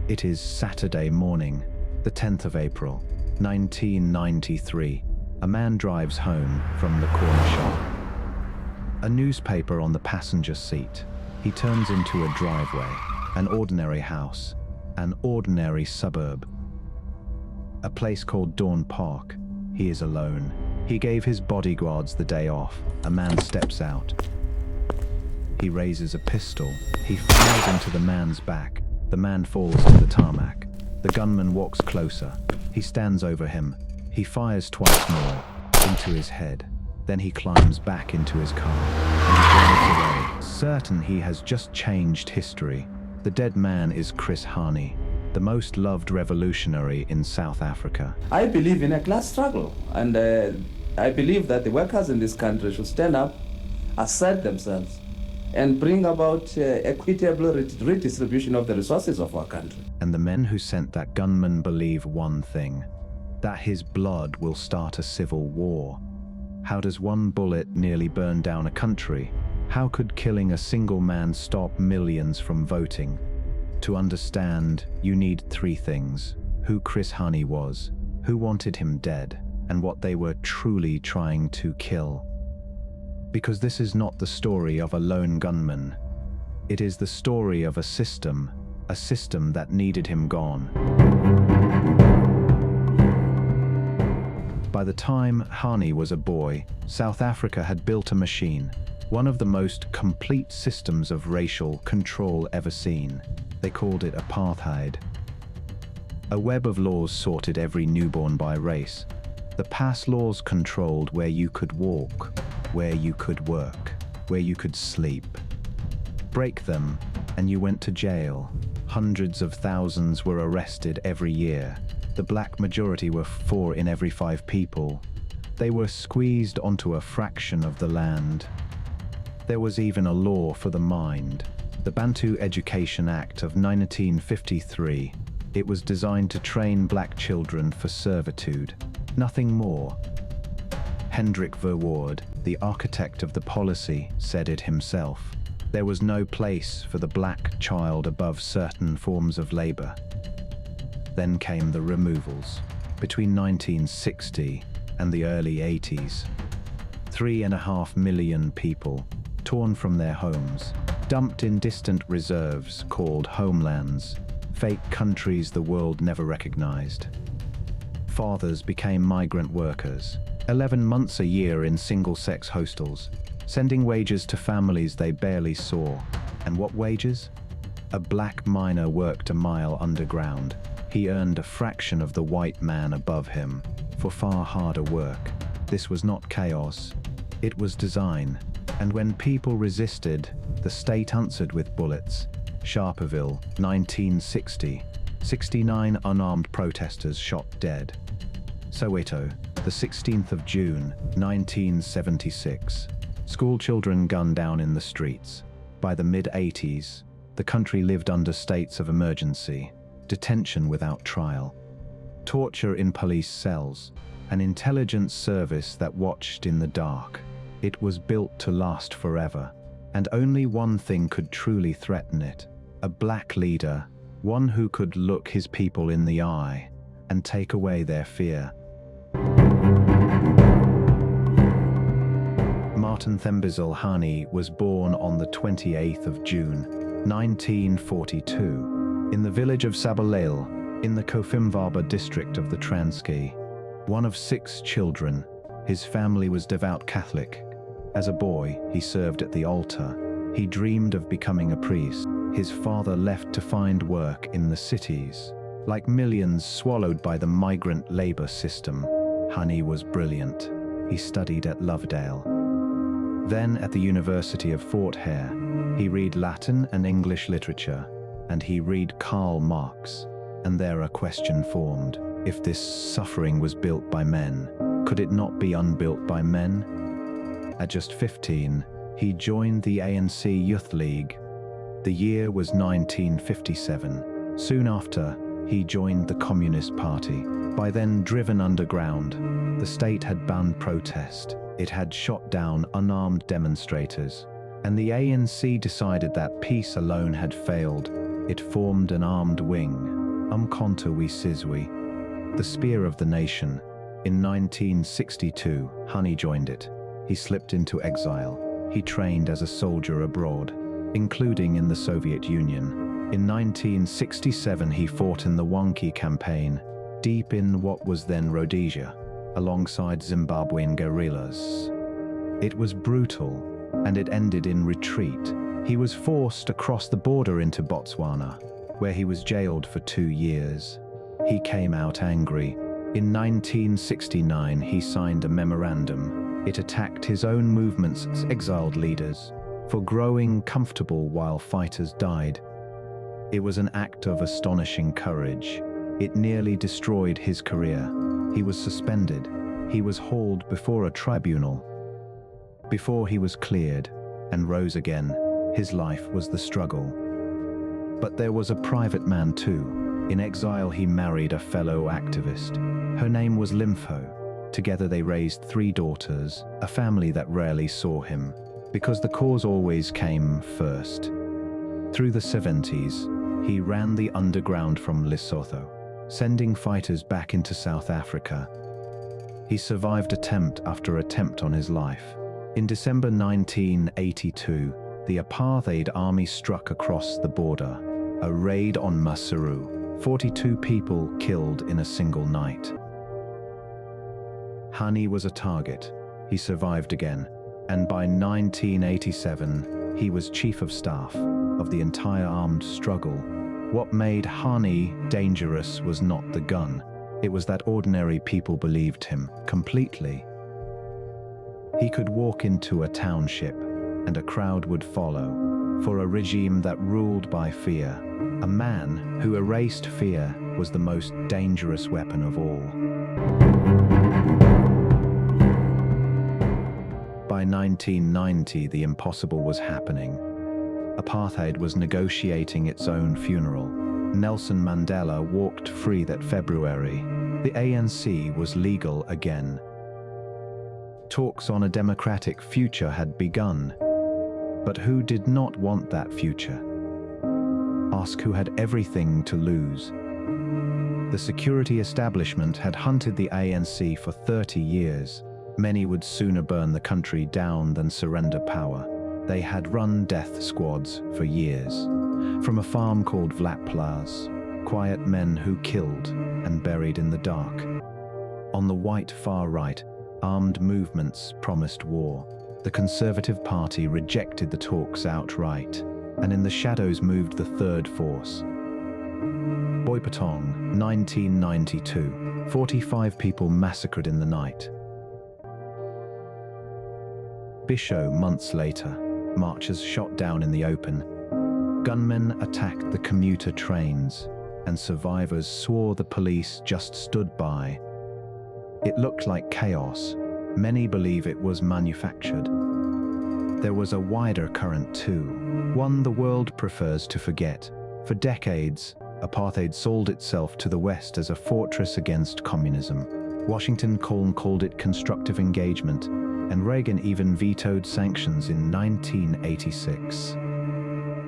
It is Saturday morning, the 10th of April, 1993. A man drives home from the corner shop. A newspaper on the passenger seat. He turns into a driveway, an ordinary house, an ordinary suburb. A place called Dawn Park. He is alone. He gave his bodyguards the day off. A man steps out. He raises a pistol. He fires into the man's back. The man falls to the tarmac. The gunman walks closer. He stands over him. He fires twice more, into his head. Then he climbs back into his car and drives away, certain he has just changed history. The dead man is Hani, the most loved revolutionary in South Africa. I believe in a class struggle, and I believe that the workers in this country should stand up, assert themselves, and bring about equitable redistribution of the resources of our country. And the men who sent that gunman believe one thing, that his blood will start a civil war. How does one bullet nearly burn down a country? How could killing a single man stop millions from voting? To understand, you need three things: who Hani was, who wanted him dead, and what they were truly trying to kill. Because this is not the story of a lone gunman. It is the story of a system that needed him gone. By the time Hani was a boy, South Africa had built a machine, one of the most complete systems of racial control ever seen. They called it apartheid. A web of laws sorted every newborn by race. The past laws controlled where you could walk, where you could work, where you could sleep. Break them, and you went to jail. Hundreds of thousands were arrested every year. The black majority were 4 in every 5 people. They were squeezed onto a fraction of the land. There was even a law for the mind, the Bantu Education Act of 1953. It was designed to train black children for servitude, nothing more. Hendrik Verwoerd, the architect of the policy, said it himself. There was no place for the black child above certain forms of labor. Then came the removals. Between 1960 and the early 80s, 3.5 million people, torn from their homes, dumped in distant reserves called homelands, fake countries the world never recognized. Fathers became migrant workers, 11 months a year in single-sex hostels, sending wages to families they barely saw. And what wages? A black miner worked a mile underground. He earned a fraction of the white man above him for far harder work. This was not chaos, it was design. And when people resisted, the state answered with bullets. Sharperville, 1960. 69 unarmed protesters shot dead. Soweto, the 16th of June, 1976. School children gunned down in the streets. By the mid-80s, the country lived under states of emergency, detention without trial, torture in police cells, an intelligence service that watched in the dark. It was built to last forever, and only one thing could truly threaten it: a black leader, one who could look his people in the eye and take away their fear. Martin Thembizile Hani was born on the 28th of June, 1942, in the village of Sabalale, in the Kofimvaba district of the Transkei. One of 6 children, his family was devout Catholic. As a boy, he served at the altar. He dreamed of becoming a priest. His father left to find work in the cities. Like millions swallowed by the migrant labor system, Hani was brilliant. He studied at Lovedale. Then at the University of Fort Hare, he read Latin and English literature, and he read Karl Marx. And there a question formed: if this suffering was built by men, could it not be unbuilt by men? At just 15, he joined the ANC Youth League. The year was 1957. Soon after, he joined the Communist Party. By then driven underground, the state had banned protest. It had shot down unarmed demonstrators. And the ANC decided that peace alone had failed. It formed an armed wing, Umkhonto Sizwe, the spear of the nation. In 1962, Hani joined it. He slipped into exile. He trained as a soldier abroad, including in the Soviet Union. In 1967, he fought in the Wanki campaign, deep in what was then Rhodesia, alongside Zimbabwean guerrillas. It was brutal, and it ended in retreat. He was forced across the border into Botswana, where he was jailed for 2 years. He came out angry. In 1969, he signed a memorandum. It attacked his own movement's exiled leaders for growing comfortable while fighters died. It was an act of astonishing courage. It nearly destroyed his career. He was suspended. He was hauled before a tribunal. Before he was cleared and rose again, his life was the struggle. But there was a private man too. In exile, he married a fellow activist. Her name was Limfo. Together they raised 3 daughters, a family that rarely saw him, because the cause always came first. Through the 70s, he ran the underground from Lesotho, sending fighters back into South Africa. He survived attempt after attempt on his life. In December 1982, the apartheid army struck across the border. A raid on Maseru, 42 people killed in a single night. Hani was a target. He survived again, and by 1987, he was chief of staff of the entire armed struggle. What made Hani dangerous was not the gun. It was that ordinary people believed him completely. He could walk into a township, and a crowd would follow, for a regime that ruled by fear. A man who erased fear was the most dangerous weapon of all. By 1990, the impossible was happening. Apartheid was negotiating its own funeral. Nelson Mandela walked free that February. The ANC was legal again. Talks on a democratic future had begun. But who did not want that future? Ask who had everything to lose. The security establishment had hunted the ANC for 30 years. Many would sooner burn the country down than surrender power. They had run death squads for years. From a farm called Vlakplaas, quiet men who killed and buried in the dark. On the white far right, armed movements promised war. The Conservative Party rejected the talks outright, and in the shadows moved the third force. Boipatong, 1992, 45 people massacred in the night. Bisho, months later, marchers shot down in the open. Gunmen attacked the commuter trains, and survivors swore the police just stood by. It looked like chaos. Many believe it was manufactured. There was a wider current too, one the world prefers to forget. For decades, apartheid sold itself to the West as a fortress against communism. Washington called it constructive engagement, and Reagan even vetoed sanctions in 1986.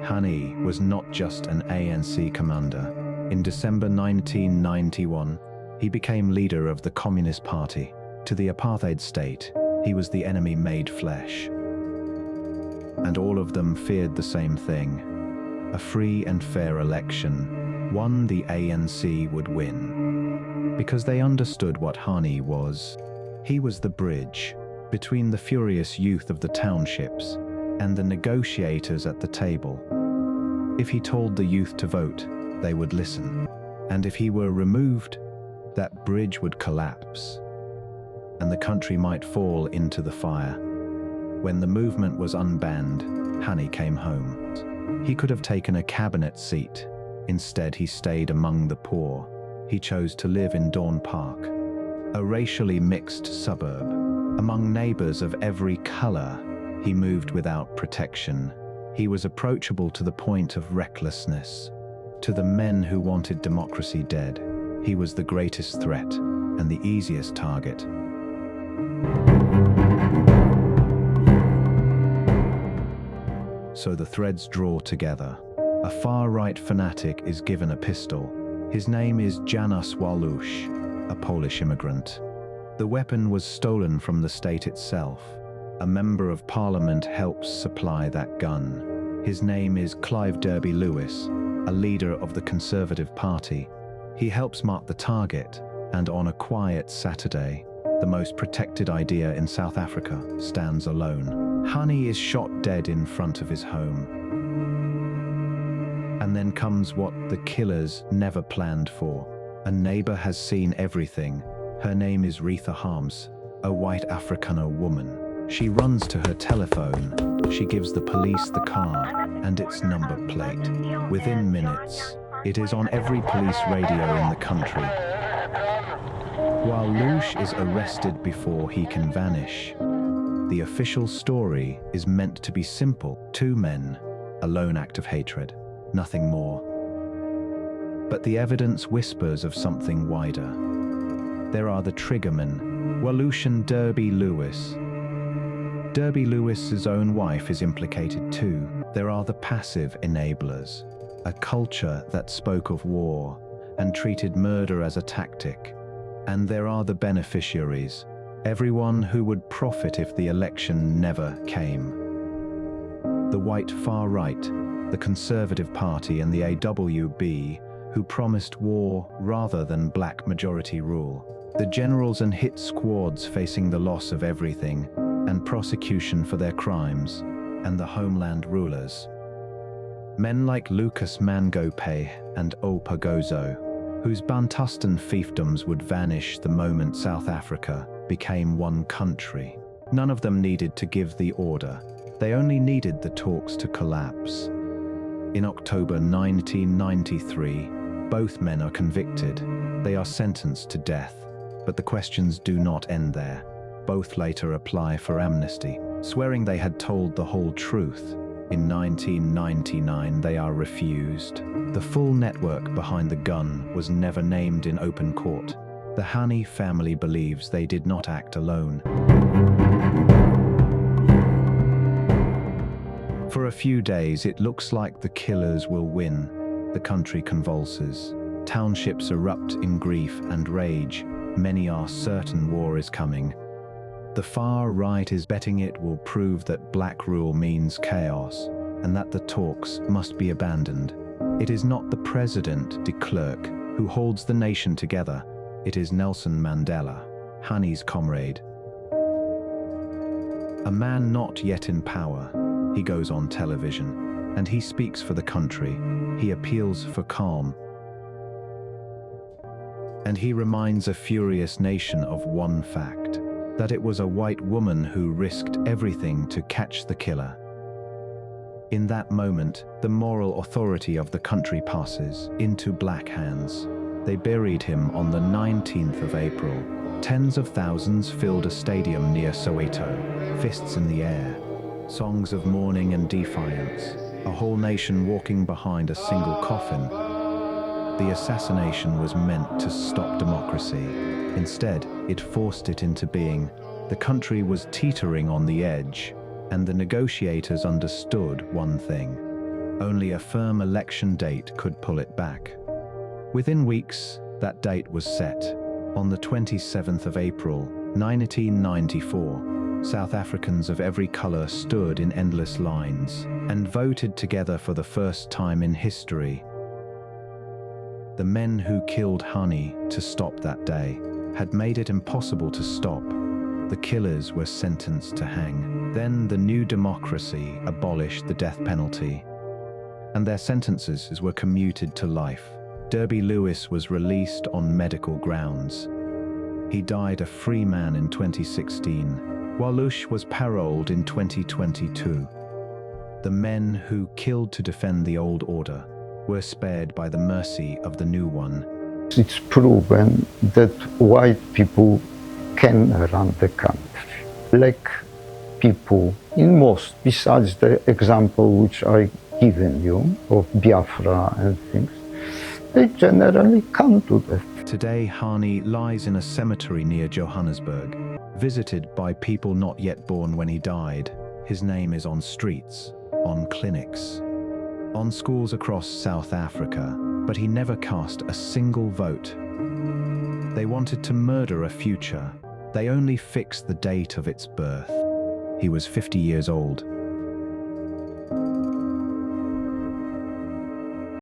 Hani was not just an ANC commander. In December 1991, he became leader of the Communist Party. To the apartheid state, he was the enemy made flesh. And all of them feared the same thing: a free and fair election, one the ANC would win. Because they understood what Hani was. He was the bridge between the furious youth of the townships and the negotiators at the table. If he told the youth to vote, they would listen. And if he were removed, that bridge would collapse, and the country might fall into the fire. When the movement was unbanned, Hani came home. He could have taken a cabinet seat. Instead, he stayed among the poor. He chose to live in Dawn Park, a racially mixed suburb. Among neighbors of every color, he moved without protection. He was approachable to the point of recklessness. To the men who wanted democracy dead, he was the greatest threat and the easiest target. So the threads draw together. A far-right fanatic is given a pistol. His name is Janusz Walusz, a Polish immigrant. The weapon was stolen from the state itself. A member of parliament helps supply that gun. His name is Clive Derby Lewis, a leader of the Conservative Party. He helps mark the target, and on a quiet Saturday, the most protected idea in South Africa stands alone. Hani is shot dead in front of his home. And then comes what the killers never planned for. A neighbor has seen everything. Her name is Retha Harms, a white Afrikaner woman. She runs to her telephone. She gives the police the car and its number plate. Within minutes, it is on every police radio in the country. Walusz is arrested before he can vanish. The official story is meant to be simple. Two men, a lone act of hatred, nothing more. But the evidence whispers of something wider. There are the triggermen, Walusz and Derby Lewis. Derby Lewis's own wife is implicated too. There are the passive enablers, a culture that spoke of war and treated murder as a tactic. And there are the beneficiaries, everyone who would profit if the election never came. The white far right, the Conservative Party and the AWB, who promised war rather than black majority rule. The generals and hit squads facing the loss of everything and prosecution for their crimes, and the homeland rulers. Men like Lucas Mangope and Opagozo, whose Bantustan fiefdoms would vanish the moment South Africa became one country. None of them needed to give the order. They only needed the talks to collapse. In October 1993, both men are convicted. They are sentenced to death. But the questions do not end there. Both later apply for amnesty, swearing they had told the whole truth. In 1999, they are refused. The full network behind the gun was never named in open court. The Hani family believes they did not act alone. For a few days, it looks like the killers will win. The country convulses. Townships erupt in grief and rage. Many are certain war is coming. The far right is betting it will prove that black rule means chaos and that the talks must be abandoned. It is not the president, de Klerk, who holds the nation together. It is Nelson Mandela, Hani's comrade. A man not yet in power. He goes on television, and he speaks for the country. He appeals for calm. And he reminds a furious nation of one fact, that it was a white woman who risked everything to catch the killer. In that moment, the moral authority of the country passes into black hands. They buried him on the 19th of April. Tens of thousands filled a stadium near Soweto, fists in the air, songs of mourning and defiance, a whole nation walking behind a single coffin. The assassination was meant to stop democracy. Instead, it forced it into being. The country was teetering on the edge, and the negotiators understood one thing. Only a firm election date could pull it back. Within weeks, that date was set. On the 27th of April, 1994, South Africans of every color stood in endless lines and voted together for the first time in history. The men who killed Hani to stop that day had made it impossible to stop. The killers were sentenced to hang. Then the new democracy abolished the death penalty, and their sentences were commuted to life. Derby Lewis was released on medical grounds. He died a free man in 2016. Walusz was paroled in 2022. The men who killed to defend the old order were spared by the mercy of the new one. It's proven that white people can run the country. Black people, in most, besides the example which I given you of Biafra and things, they generally can't do that. Today, Hani lies in a cemetery near Johannesburg, visited by people not yet born when he died. His name is on streets, on clinics. on schools across South Africa, but he never cast a single vote. They wanted to murder a future. They only fixed the date of its birth. He was 50 years old,